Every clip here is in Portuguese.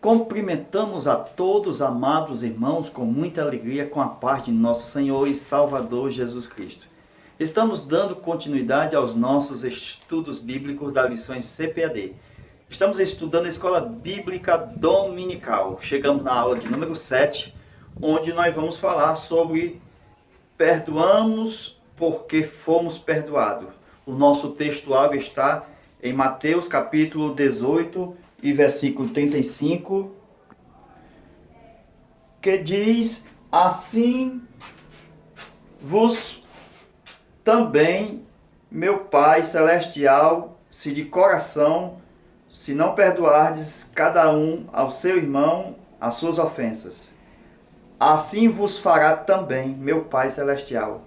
Cumprimentamos a todos, amados irmãos, com muita alegria, com a paz de nosso Senhor e Salvador Jesus Cristo. Estamos dando continuidade aos nossos estudos bíblicos das lições CPAD. Estamos estudando a Escola Bíblica Dominical. Chegamos na aula de número 7, onde nós vamos falar sobre perdoamos porque fomos perdoados. O nosso textuário está em Mateus capítulo 18 e versículo 35, que diz: assim vos também meu Pai Celestial, se de coração, se não perdoardes cada um ao seu irmão as suas ofensas, assim vos fará também meu Pai Celestial.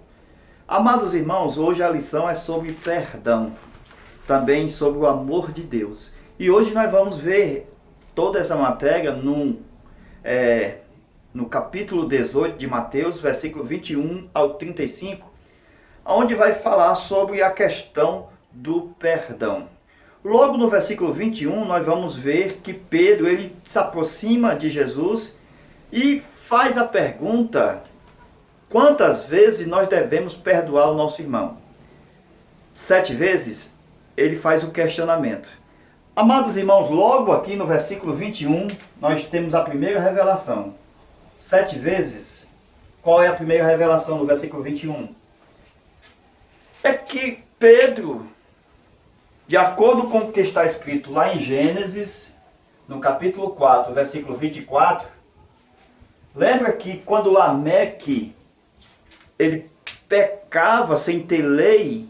Amados irmãos, hoje a lição é sobre perdão, também sobre o amor de Deus. E hoje nós vamos ver toda essa matéria no capítulo 18 de Mateus, versículo 21 ao 35, onde vai falar sobre a questão do perdão. Logo no versículo 21, nós vamos ver que Pedro ele se aproxima de Jesus e faz a pergunta: quantas vezes nós devemos perdoar o nosso irmão? 7 vezes? Ele faz o questionamento. Amados irmãos, logo aqui no versículo 21, nós temos a primeira revelação. 7 vezes? Qual é a primeira revelação no versículo 21? É que Pedro, de acordo com o que está escrito lá em Gênesis, no capítulo 4, versículo 24, lembra que quando Lameque, ele pecava sem ter lei,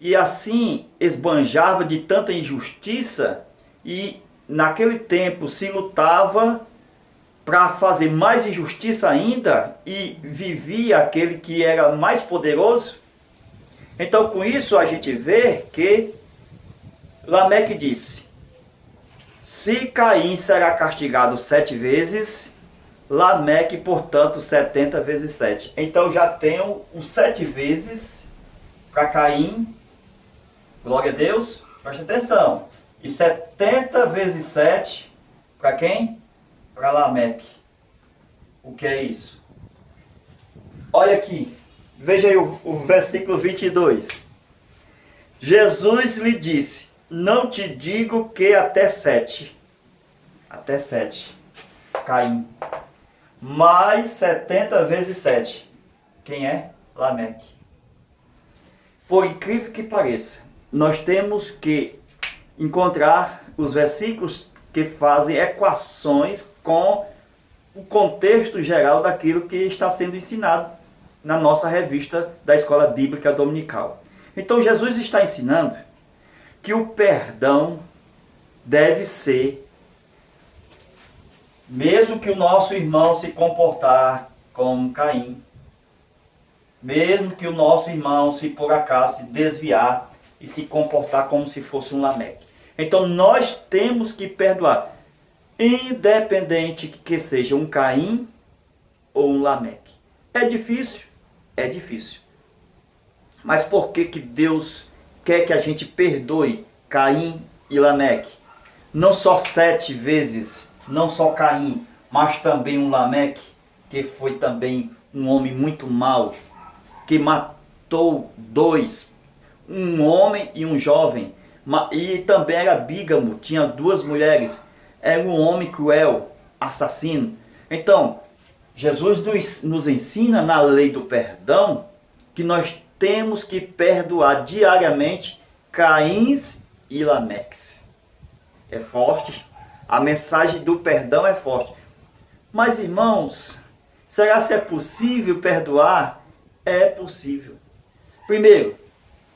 e assim esbanjava de tanta injustiça, e naquele tempo se lutava para fazer mais injustiça ainda, e vivia aquele que era mais poderoso. Então com isso a gente vê que Lameque disse: se Caim será castigado 7 vezes, Lameque, portanto, 70 vezes 7. Então já tenho os 7 vezes para Caim. Glória a Deus, preste atenção. E 70 vezes 7, para quem? Para Lameque. O que é isso? Olha aqui, veja aí o versículo 22. Jesus lhe disse: não te digo que até 7. Até 7. Caim. Mais 70 vezes 7. Quem é? Lameque. Por incrível que pareça, nós temos que encontrar os versículos que fazem equações com o contexto geral daquilo que está sendo ensinado na nossa revista da Escola Bíblica Dominical. Então Jesus está ensinando que o perdão deve ser, mesmo que o nosso irmão se comportar como Caim, mesmo que o nosso irmão, se por acaso se desviar e se comportar como se fosse um Lameque. Então nós temos que perdoar, independente que seja um Caim ou um Lameque. É difícil? É difícil. Mas por que Deus quer que a gente perdoe Caim e Lameque? Não só 7 vezes, não só Caim, mas também um Lameque, que foi também um homem muito mau, que matou 2, um homem e um jovem, e também era bígamo, tinha 2 mulheres, era um homem cruel, assassino. Então, Jesus nos ensina na lei do perdão que nós temos que perdoar diariamente Caíns e Lameques. É forte, a mensagem do perdão é forte. Mas irmãos, será que é possível perdoar? É possível. Primeiro,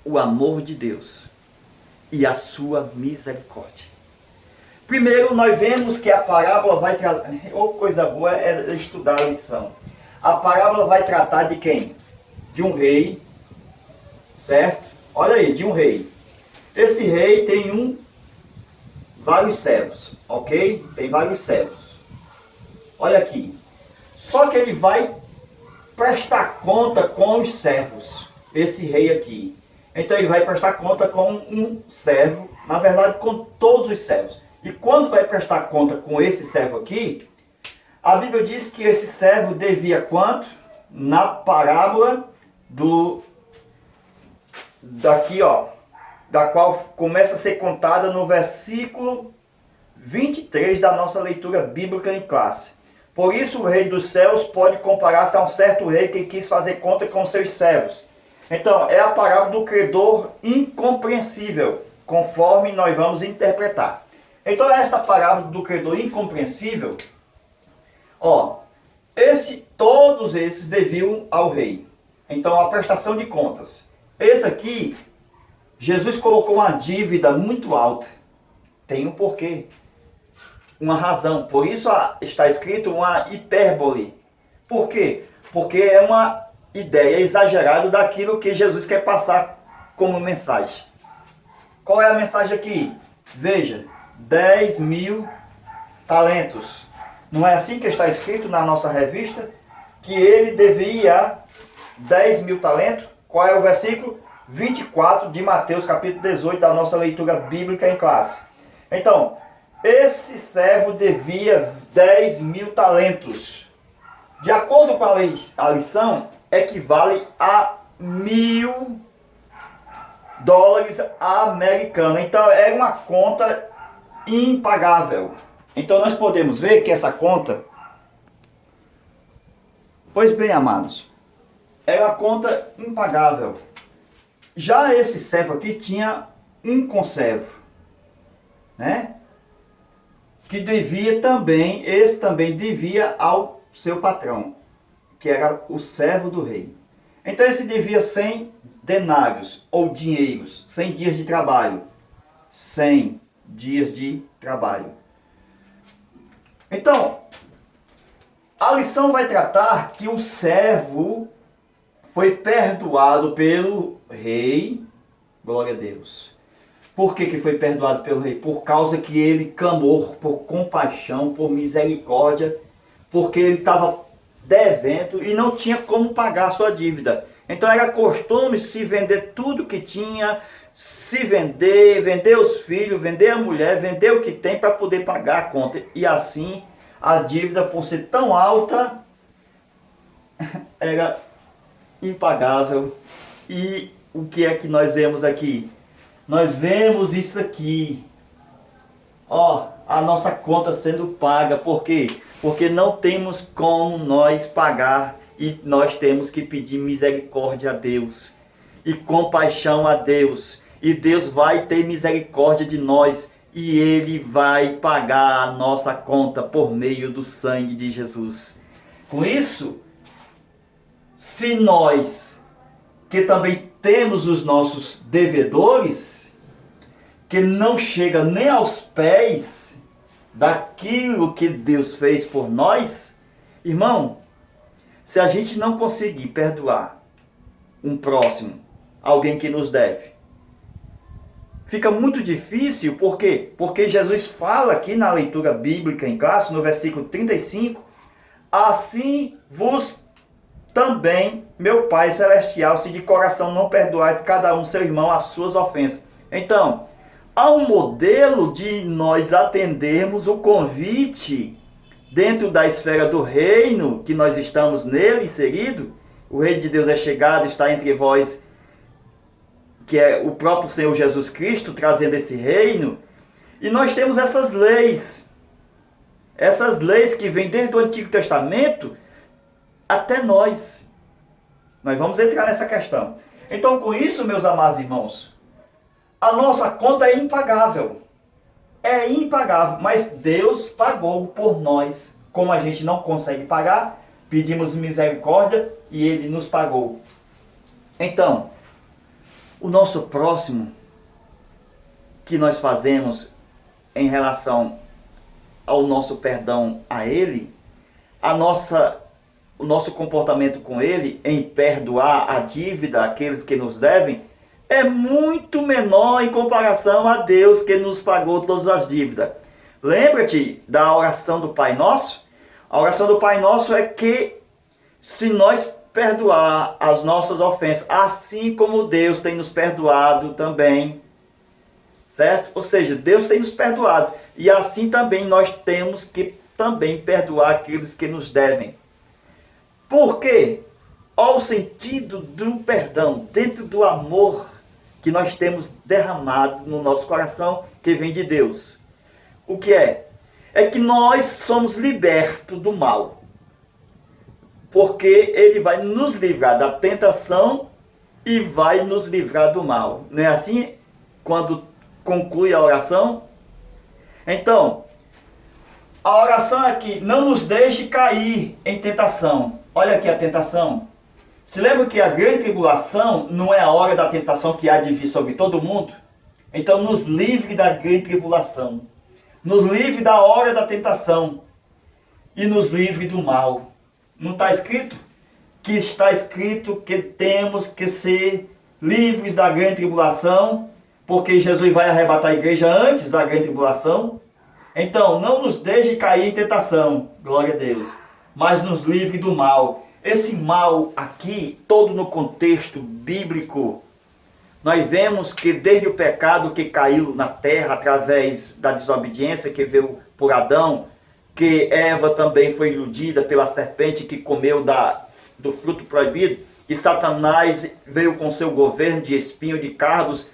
o amor de Deus e a sua misericórdia. Primeiro, nós vemos que a parábola vai tratar... coisa boa é estudar a lição. A parábola vai tratar de quem? De um rei, certo? Olha aí, de um rei. Esse rei tem vários servos, ok? Tem vários servos. Olha aqui. Só que ele vai prestar conta com os servos. Esse rei aqui. Então ele vai prestar conta com um servo, na verdade com todos os servos. E quando vai prestar conta com esse servo aqui, a Bíblia diz que esse servo devia quanto? Na parábola daqui, ó, da qual começa a ser contada no versículo 23 da nossa leitura bíblica em classe. Por isso o rei dos céus pode comparar-se a um certo rei que quis fazer conta com seus servos. Então, é a parábola do credor incompreensível, conforme nós vamos interpretar. Então, esta parábola do credor incompreensível, ó, todos esses deviam ao rei. Então, a prestação de contas. Esse aqui, Jesus colocou uma dívida muito alta. Tem um porquê. Uma razão. Por isso está escrito uma hipérbole. Por quê? Porque é uma ideia exagerada daquilo que Jesus quer passar como mensagem. Qual é a mensagem aqui? Veja, 10.000 talentos. Não é assim que está escrito na nossa revista? Que ele devia 10.000 talentos. Qual é o versículo? 24 de Mateus, capítulo 18, da nossa leitura bíblica em classe. Então, esse servo devia 10.000 talentos. De acordo com a lição, equivale a $1.000 americanos. Então, é uma conta impagável. Então, nós podemos ver que essa conta, pois bem, amados, é uma conta impagável. Já esse servo aqui tinha um conservo, né? Que devia também, esse também devia ao seu patrão, que era o servo do rei. Então esse devia 100 denários, ou dinheiros, 100 dias de trabalho. 100 dias de trabalho. Então, a lição vai tratar que o servo foi perdoado pelo rei, glória a Deus. Por que foi perdoado pelo rei? Por causa que ele clamou por compaixão, por misericórdia, porque ele estava devendo e não tinha como pagar a sua dívida. Então era costume se vender tudo que tinha, se vender os filhos, vender a mulher, vender o que tem para poder pagar a conta. E assim a dívida, por ser tão alta, era impagável. E o que é que nós vemos aqui? Nós vemos isso aqui, ó, a nossa conta sendo paga. Por quê? Porque não temos como nós pagar e nós temos que pedir misericórdia a Deus e compaixão a Deus. E Deus vai ter misericórdia de nós e Ele vai pagar a nossa conta por meio do sangue de Jesus. Com isso, se nós, que também temos os nossos devedores, que não chega nem aos pés daquilo que Deus fez por nós, irmão, se a gente não conseguir perdoar um próximo, alguém que nos deve, fica muito difícil. Por quê? Porque Jesus fala aqui na leitura bíblica em classe, no versículo 35, assim vos também, meu Pai Celestial, se de coração não perdoais cada um seu irmão as suas ofensas. Então, há um modelo de nós atendermos o convite dentro da esfera do reino, que nós estamos nele inserido. O reino de Deus é chegado, está entre vós, que é o próprio Senhor Jesus Cristo trazendo esse reino. E nós temos essas leis que vêm desde o Antigo Testamento até nós. Nós vamos entrar nessa questão. Então, com isso, meus amados irmãos, a nossa conta é impagável. É impagável, mas Deus pagou por nós. Como a gente não consegue pagar, pedimos misericórdia e Ele nos pagou. Então, o nosso próximo que nós fazemos em relação ao nosso perdão a Ele, o nosso comportamento com Ele em perdoar a dívida àqueles que nos devem, é muito menor em comparação a Deus que nos pagou todas as dívidas. Lembra-te da oração do Pai Nosso? A oração do Pai Nosso é que se nós perdoar as nossas ofensas, assim como Deus tem nos perdoado também, certo? Ou seja, Deus tem nos perdoado. E assim também nós temos que também perdoar aqueles que nos devem. Por quê? Olha o sentido do perdão, dentro do amor que nós temos derramado no nosso coração, que vem de Deus. O que é? É que nós somos libertos do mal. Porque Ele vai nos livrar da tentação e vai nos livrar do mal. Não é assim? Quando conclui a oração? Então, a oração é que não nos deixe cair em tentação. Olha aqui a tentação. Se lembra que a grande tribulação não é a hora da tentação que há de vir sobre todo mundo? Então nos livre da grande tribulação. Nos livre da hora da tentação. E nos livre do mal. Não está escrito? Que está escrito que temos que ser livres da grande tribulação, porque Jesus vai arrebatar a igreja antes da grande tribulação. Então, não nos deixe cair em tentação, glória a Deus, mas nos livre do mal. Esse mal aqui, todo no contexto bíblico, nós vemos que desde o pecado que caiu na terra, através da desobediência que veio por Adão, que Eva também foi iludida pela serpente que comeu do fruto proibido, e Satanás veio com seu governo de espinho de cardos,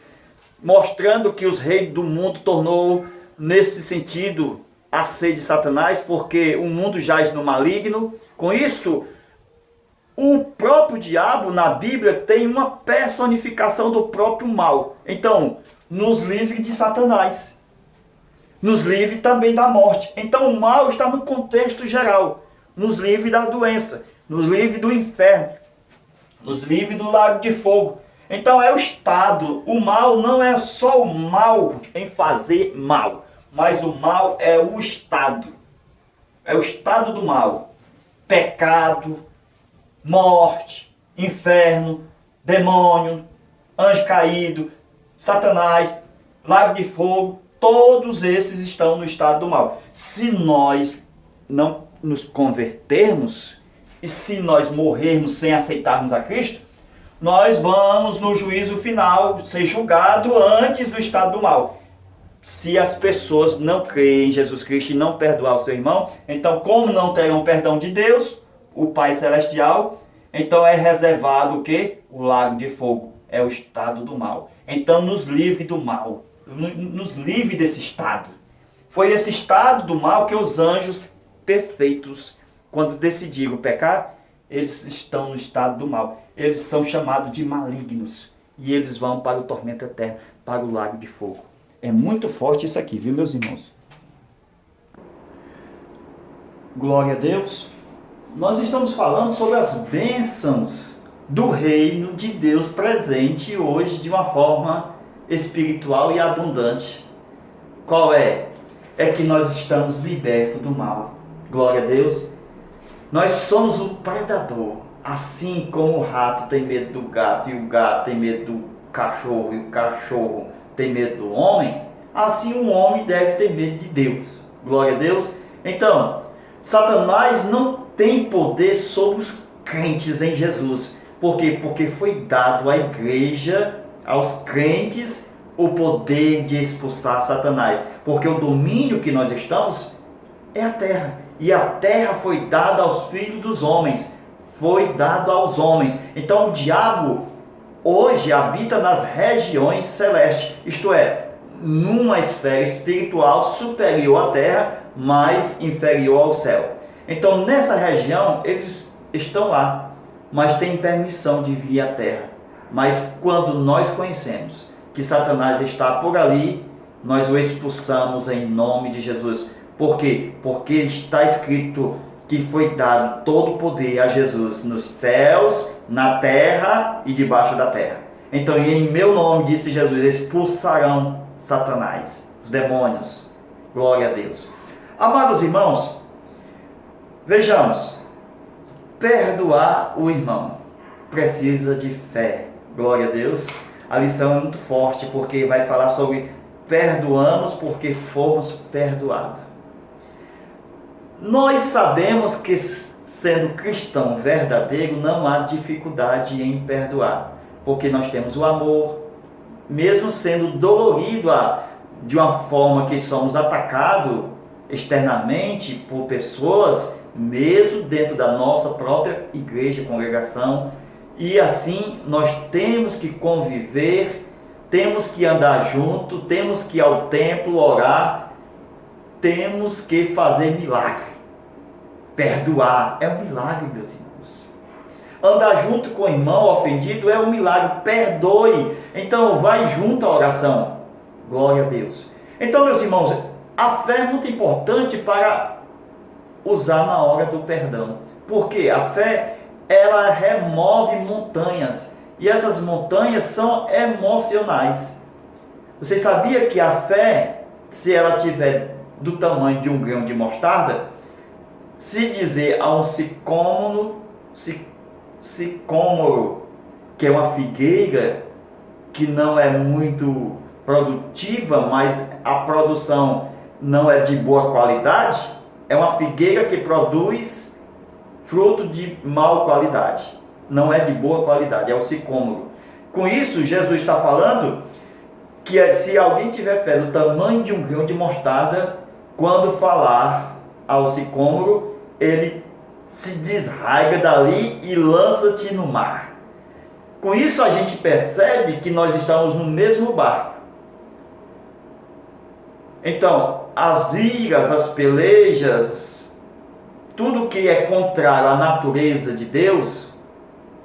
mostrando que os reis do mundo tornou, nesse sentido, a ser de Satanás, porque o mundo jaz no maligno. Com isso, o próprio diabo na Bíblia tem uma personificação do próprio mal. Então, nos livre de Satanás. Nos livre também da morte. Então o mal está no contexto geral. Nos livre da doença. Nos livre do inferno. Nos livre do lago de fogo. Então é o estado. O mal não é só o mal em fazer mal. Mas o mal é o estado. É o estado do mal. Pecado, morte, inferno, demônio, anjo caído, Satanás, lago de fogo. Todos esses estão no estado do mal. Se nós não nos convertermos e se nós morrermos sem aceitarmos a Cristo, nós vamos no juízo final ser julgado antes do estado do mal. Se as pessoas não creem em Jesus Cristo e não perdoar o seu irmão, então como não terão perdão de Deus, o Pai Celestial, então é reservado o quê? O lago de fogo. É o estado do mal. Então nos livre do mal. Nos livre desse estado. Foi esse estado do mal que os anjos perfeitos, quando decidiram pecar, eles estão no estado do mal. Eles são chamados de malignos. E eles vão para o tormento eterno, para o lago de fogo. É muito forte isso aqui, viu, meus irmãos? Glória a Deus. Nós estamos falando sobre as bênçãos do reino de Deus presente hoje de uma forma espiritual e abundante. Qual é? É que nós estamos libertos do mal. Glória a Deus. Nós somos o predador. Assim como o rato tem medo do gato e o gato tem medo do cachorro e o cachorro tem medo do homem, assim o homem deve ter medo de Deus. Glória a Deus. Então, Satanás não tem poder sobre os crentes em Jesus. Por quê? Porque foi dado à igreja, aos crentes, o poder de expulsar Satanás. Porque o domínio que nós estamos é a terra. E a terra foi dada aos filhos dos homens. Foi dado aos homens. Então o diabo hoje habita nas regiões celestes. Isto é, numa esfera espiritual superior à terra, mas inferior ao céu. Então nessa região eles estão lá, mas têm permissão de vir à terra. Mas quando nós conhecemos que Satanás está por ali, nós o expulsamos em nome de Jesus. Por quê? Porque está escrito que foi dado todo o poder a Jesus nos céus, na terra e debaixo da terra. Então, em meu nome, disse Jesus, expulsarão Satanás, os demônios. Glória a Deus. Amados irmãos, vejamos, perdoar o irmão precisa de fé. Glória a Deus. A lição é muito forte porque vai falar sobre perdoamos porque fomos perdoados. Nós sabemos que sendo cristão verdadeiro não há dificuldade em perdoar, porque nós temos o amor mesmo sendo dolorido de uma forma que somos atacados externamente por pessoas, mesmo dentro da nossa própria igreja, congregação, e assim nós temos que conviver, temos que andar junto, temos que ir ao templo orar, temos que fazer milagre. Perdoar é um milagre, meus irmãos. Andar junto com o irmão ofendido é um milagre. Perdoe. Então vai junto à oração. Glória a Deus. Então, meus irmãos, a fé é muito importante para usar na hora do perdão. Porque a fé, ela remove montanhas. E essas montanhas são emocionais. Você sabia que a fé, se ela tiver do tamanho de um grão de mostarda, se dizer a um sicômoro, que é uma figueira que não é muito produtiva, mas a produção não é de boa qualidade, é uma figueira que produz fruto de má qualidade, não é de boa qualidade, é o sicômoro. Com isso, Jesus está falando que se alguém tiver fé do tamanho de um grão de mostarda, quando falar ao sicômoro, ele se desraiga dali e lança-te no mar. Com isso a gente percebe que nós estamos no mesmo barco. Então, as iras, as pelejas, tudo que é contrário à natureza de Deus,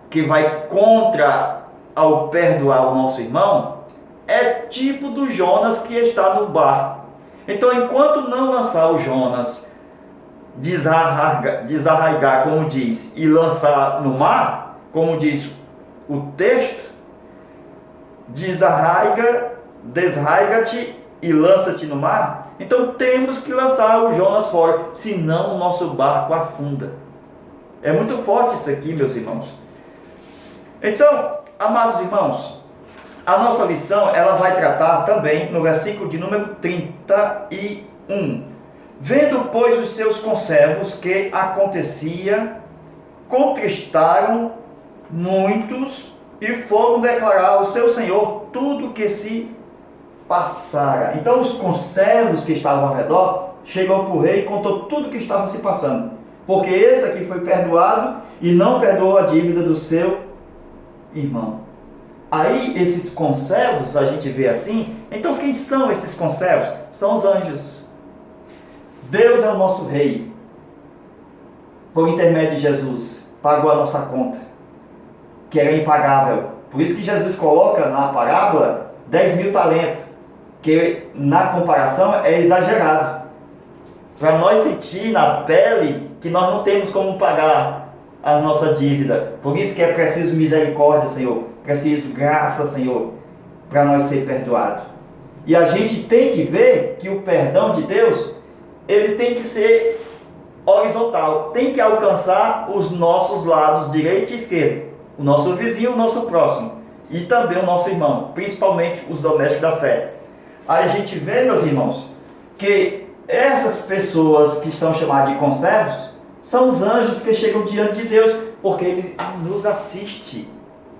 que vai contra ao perdoar o nosso irmão, é tipo do Jonas que está no barco. Então, enquanto não lançar o Jonas, desarraigar, como diz, e lançar no mar, como diz o texto, desarraiga-te e lança-te no mar. Então temos que lançar o Jonas fora, senão o nosso barco afunda. É muito forte isso aqui, meus irmãos. Então, amados irmãos, a nossa lição, ela vai tratar também no versículo de número 31. Vendo, pois, os seus conservos que acontecia, contristaram muitos e foram declarar ao seu senhor tudo o que se passara. Então os conservos que estavam ao redor chegou para o rei e contou tudo o que estava se passando, porque esse aqui foi perdoado e não perdoou a dívida do seu irmão. Aí esses conservos, a gente vê assim. Então quem são esses conservos? São os anjos. Deus é o nosso rei, por intermédio de Jesus, pagou a nossa conta, que era impagável. Por isso que Jesus coloca na parábola 10.000 talentos, que na comparação é exagerado, para nós sentir na pele que nós não temos como pagar a nossa dívida. Por isso que é preciso misericórdia, Senhor, preciso graça, Senhor, para nós ser perdoados. E a gente tem que ver que o perdão de Deus, ele tem que ser horizontal, tem que alcançar os nossos lados direito e esquerdo, o nosso vizinho, o nosso próximo, e também o nosso irmão, principalmente os domésticos da fé. Aí a gente vê, meus irmãos, que essas pessoas que são chamadas de conservos, são os anjos que chegam diante de Deus, porque ele nos assiste,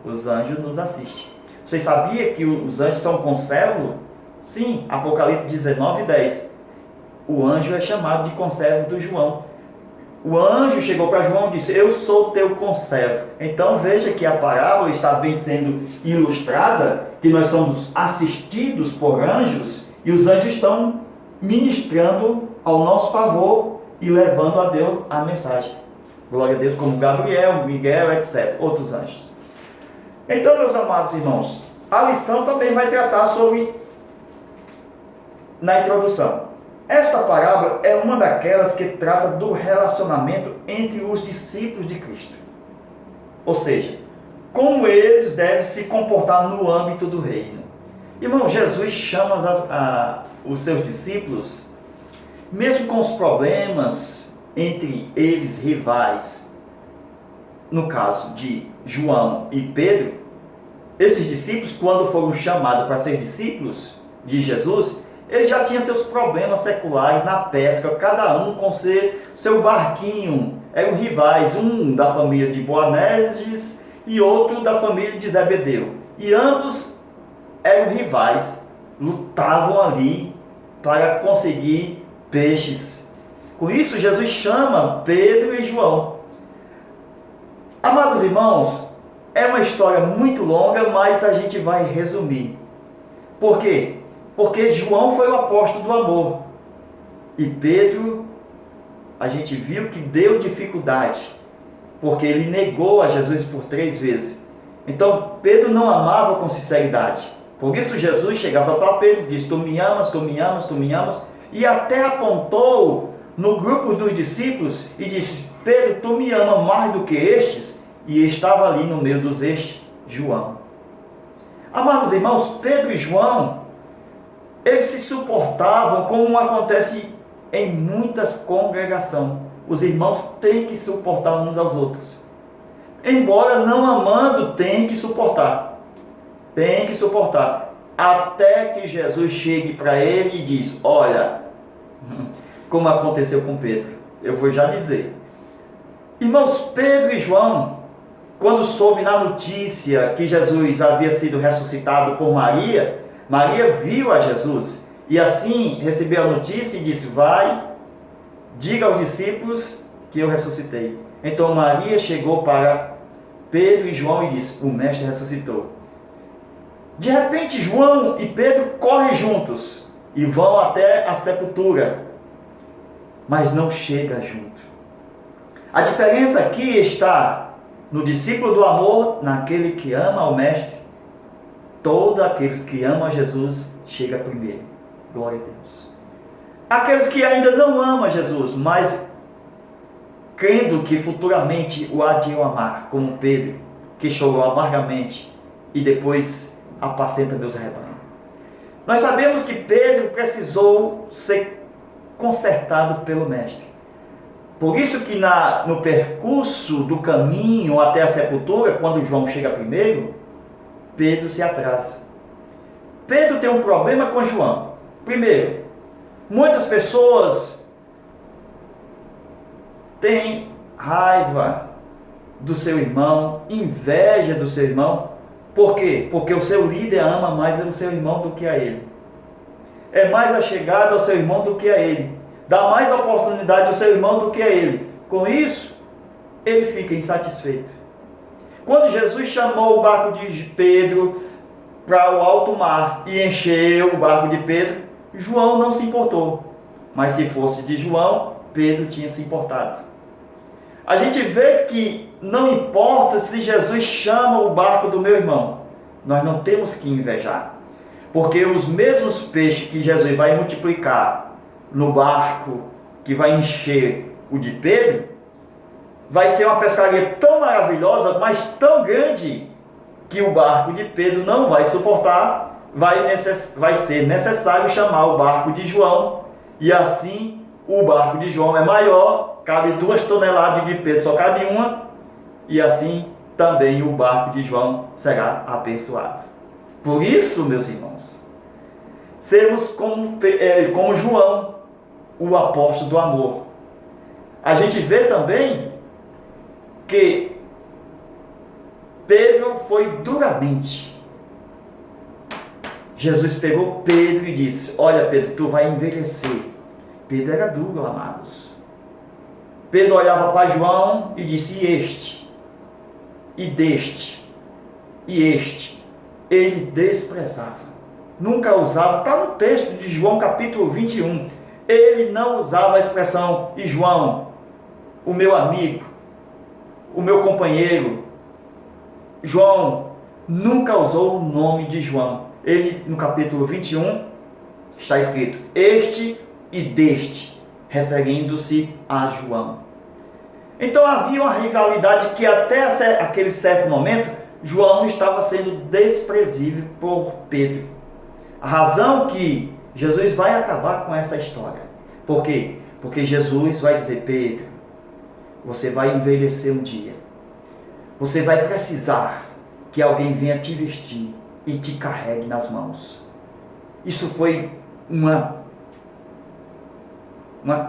os anjos nos assistem. Vocês sabiam que os anjos são conservos? Sim, Apocalipse 19:10. O anjo é chamado de conservo do João. O anjo chegou para João e disse: eu sou teu conservo. Então veja que a parábola está bem sendo ilustrada, que nós somos assistidos por anjos, e os anjos estão ministrando ao nosso favor e levando a Deus a mensagem. Glória a Deus, como Gabriel, Miguel, etc. Outros anjos. Então, meus amados irmãos, a lição também vai tratar sobre, na introdução, esta parábola é uma daquelas que trata do relacionamento entre os discípulos de Cristo. Ou seja, como eles devem se comportar no âmbito do reino. Irmão, Jesus chama os seus discípulos, mesmo com os problemas entre eles rivais, no caso de João e Pedro, esses discípulos, quando foram chamados para ser discípulos de Jesus, eles já tinham seus problemas seculares na pesca, cada um com seu barquinho. Eram rivais, um da família de Boanerges e outro da família de Zebedeu. E ambos eram rivais, lutavam ali para conseguir peixes. Com isso, Jesus chama Pedro e João. Amados irmãos, é uma história muito longa, mas a gente vai resumir. Por quê? Porque João foi o apóstolo do amor. E Pedro, a gente viu que deu dificuldade, porque ele negou a Jesus por 3 vezes. Então, Pedro não amava com sinceridade. Por isso, Jesus chegava para Pedro e disse: tu me amas, tu me amas, tu me amas. E até apontou no grupo dos discípulos e disse: Pedro, tu me amas mais do que estes? E estava ali no meio dos estes, João. Amados irmãos, Pedro e João, eles se suportavam como acontece em muitas congregações. Os irmãos têm que suportar uns aos outros. Embora não amando, tem que suportar. Tem que suportar. Até que Jesus chegue para ele e diz: olha, como aconteceu com Pedro. Eu vou já dizer. Irmãos, Pedro e João, quando soube na notícia que Jesus havia sido ressuscitado por Maria, Maria viu a Jesus. E assim recebeu a notícia e disse: vai, diga aos discípulos que eu ressuscitei. Então Maria chegou para Pedro e João e disse: o mestre ressuscitou. De repente João e Pedro correm juntos e vão até a sepultura, mas não chegam junto. A diferença aqui está no discípulo do amor, naquele que ama ao mestre. Todos aqueles que amam a Jesus chegam primeiro. Glória a Deus. Aqueles que ainda não amam Jesus, mas crendo que futuramente o há de amar, como Pedro, que chorou amargamente e depois apacenta meus rebanhos. Nós sabemos que Pedro precisou ser consertado pelo mestre. Por isso que no percurso do caminho até a sepultura, quando João chega primeiro, Pedro se atrasa. Pedro tem um problema com João. Primeiro, muitas pessoas têm raiva do seu irmão, inveja do seu irmão. Por quê? Porque o seu líder ama mais o seu irmão do que a ele. É mais achegado ao seu irmão do que a ele. Dá mais oportunidade ao seu irmão do que a ele. Com isso, ele fica insatisfeito. Quando Jesus chamou o barco de Pedro para o alto mar e encheu o barco de Pedro, João não se importou. Mas se fosse de João, Pedro tinha se importado. A gente vê que não importa se Jesus chama o barco do meu irmão, nós não temos que invejar. Porque os mesmos peixes que Jesus vai multiplicar no barco que vai encher o de Pedro, vai ser uma pescaria tão maravilhosa, mas tão grande, que o barco de Pedro não vai suportar. Vai ser necessário chamar o barco de João, e assim o barco de João é maior, cabe 2 toneladas, de Pedro só cabe 1, e assim também o barco de João será abençoado. Por isso, meus irmãos, sermos como João, o apóstolo do amor. A gente vê também que Pedro foi duramente. Jesus pegou Pedro e disse: olha, Pedro, tu vai envelhecer. Pedro era duro, amados. Pedro olhava para João e disse: e este, e deste, e este. Ele desprezava. Nunca usava. Está no texto de João capítulo 21. Ele não usava a expressão: e João, o meu amigo, o meu companheiro. João nunca usou o nome de João. Ele, no capítulo 21, está escrito: este e deste, referindo-se a João. Então havia uma rivalidade que até aquele certo momento, João estava sendo desprezível por Pedro. A razão que Jesus vai acabar com essa história. Por quê? Porque Jesus vai dizer: Pedro, você vai envelhecer um dia. Você vai precisar que alguém venha te vestir e te carregue nas mãos. Isso foi uma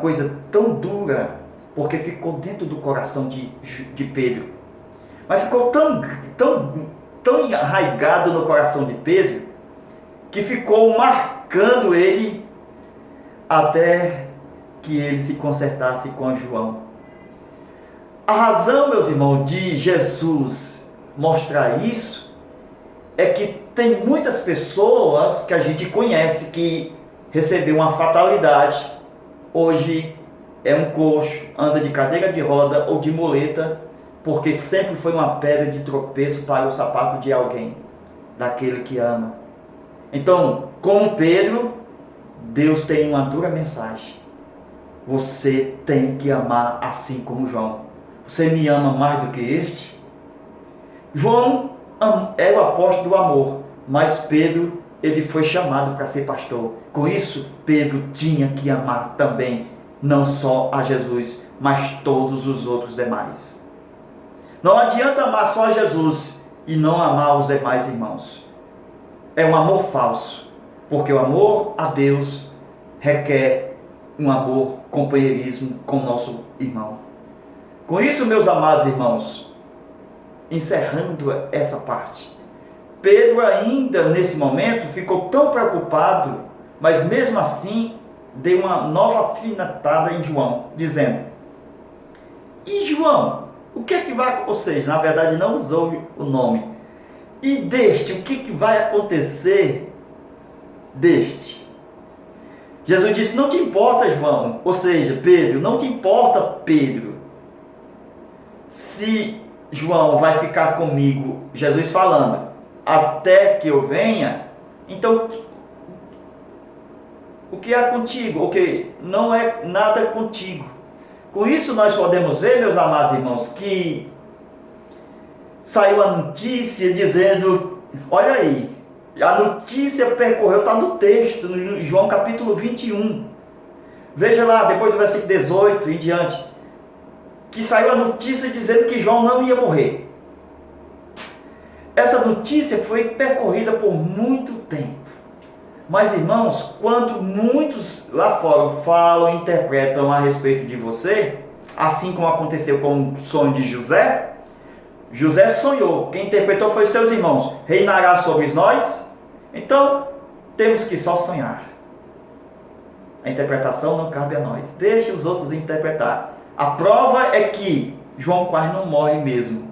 coisa tão dura, porque ficou dentro do coração de Pedro. Mas ficou tão arraigado no coração de Pedro, que ficou marcando ele até que ele se consertasse com João. A razão, meus irmãos, de Jesus mostrar isso é que tem muitas pessoas que a gente conhece que recebeu uma fatalidade, hoje é um coxo, anda de cadeira de roda ou de muleta, porque sempre foi uma pedra de tropeço para o sapato de alguém, daquele que ama. Então, como Pedro, Deus tem uma dura mensagem. Você tem que amar assim como João. Você me ama mais do que este? João é o apóstolo do amor, mas Pedro, ele foi chamado para ser pastor. Com isso, Pedro tinha que amar também, não só a Jesus, mas todos os outros demais. Não adianta amar só a Jesus e não amar os demais irmãos. É um amor falso, porque o amor a Deus requer um amor, companheirismo com o nosso irmão. Com isso, meus amados irmãos, encerrando essa parte, Pedro ainda nesse momento ficou tão preocupado, mas mesmo assim deu uma nova alfinetada em João, dizendo: e João, o que é que vai, ou seja, na verdade não usou o nome, e deste, o que vai acontecer deste? Jesus disse: não te importa, João, ou seja, Pedro, não te importa, Pedro, se João vai ficar comigo, Jesus falando, até que eu venha, então o que é contigo? O que não é nada contigo. Com isso nós podemos ver, meus amados irmãos, que saiu a notícia dizendo, olha aí, a notícia percorreu, está no texto, no João capítulo 21. Veja lá, depois do versículo 18 em diante, que saiu a notícia dizendo que João não ia morrer. Essa notícia foi percorrida por muito tempo. Mas, irmãos, quando muitos lá fora falam e interpretam a respeito de você, assim como aconteceu com o sonho de José, José sonhou, quem interpretou foi seus irmãos, reinará sobre nós. Então, temos que só sonhar. A interpretação não cabe a nós, deixe os outros interpretar. A prova é que João quase não morre mesmo.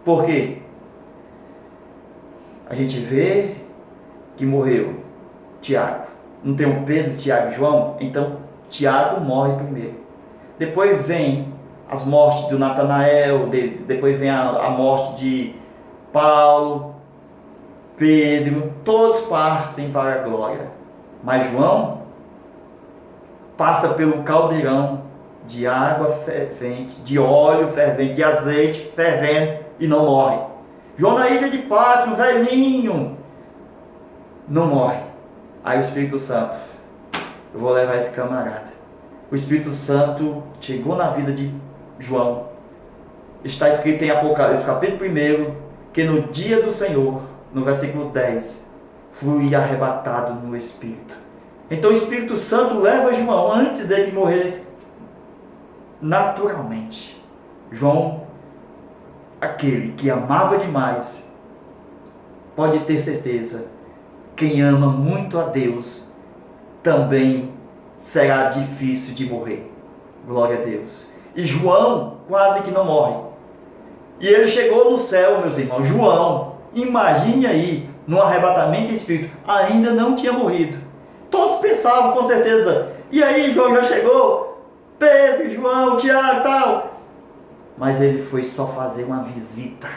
Por quê? A gente vê que morreu Tiago. Não tem o Pedro, Tiago e João? Então Tiago morre primeiro. Depois vem as mortes do Natanael, depois vem a morte de Paulo, Pedro, todos partem para a glória. Mas João passa pelo caldeirão de água fervente, de óleo fervente, de azeite fervendo e não morre. João na ilha de Patmos, velhinho, não morre. Aí o Espírito Santo, eu vou levar esse camarada. O Espírito Santo chegou na vida de João. Está escrito em Apocalipse, capítulo 1, que no dia do Senhor, no versículo 10, fui arrebatado no Espírito. Então o Espírito Santo leva João antes dele morrer naturalmente. João, aquele que amava demais, pode ter certeza, quem ama muito a Deus também será difícil de morrer. Glória a Deus. E João quase que não morre. E ele chegou no céu, meus irmãos. João, imagine aí, no arrebatamento de espírito, ainda não tinha morrido. Todos pensavam com certeza, e aí João já chegou? Pedro, João, Tiago e tal. Mas ele foi só fazer uma visita.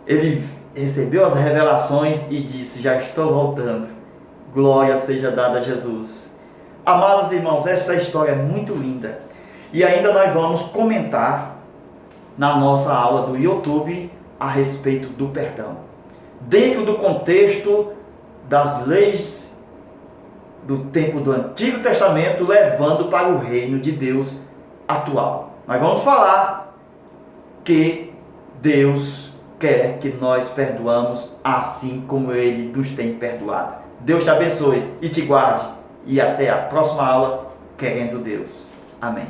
Ele recebeu as revelações e disse: já estou voltando. Glória seja dada a Jesus. Amados irmãos, essa história é muito linda. E ainda nós vamos comentar na nossa aula do YouTube a respeito do perdão. Dentro do contexto das leis do tempo do Antigo Testamento, levando para o reino de Deus atual. Nós vamos falar que Deus quer que nós perdoamos assim como Ele nos tem perdoado. Deus te abençoe e te guarde. E até a próxima aula, querendo Deus. Amém.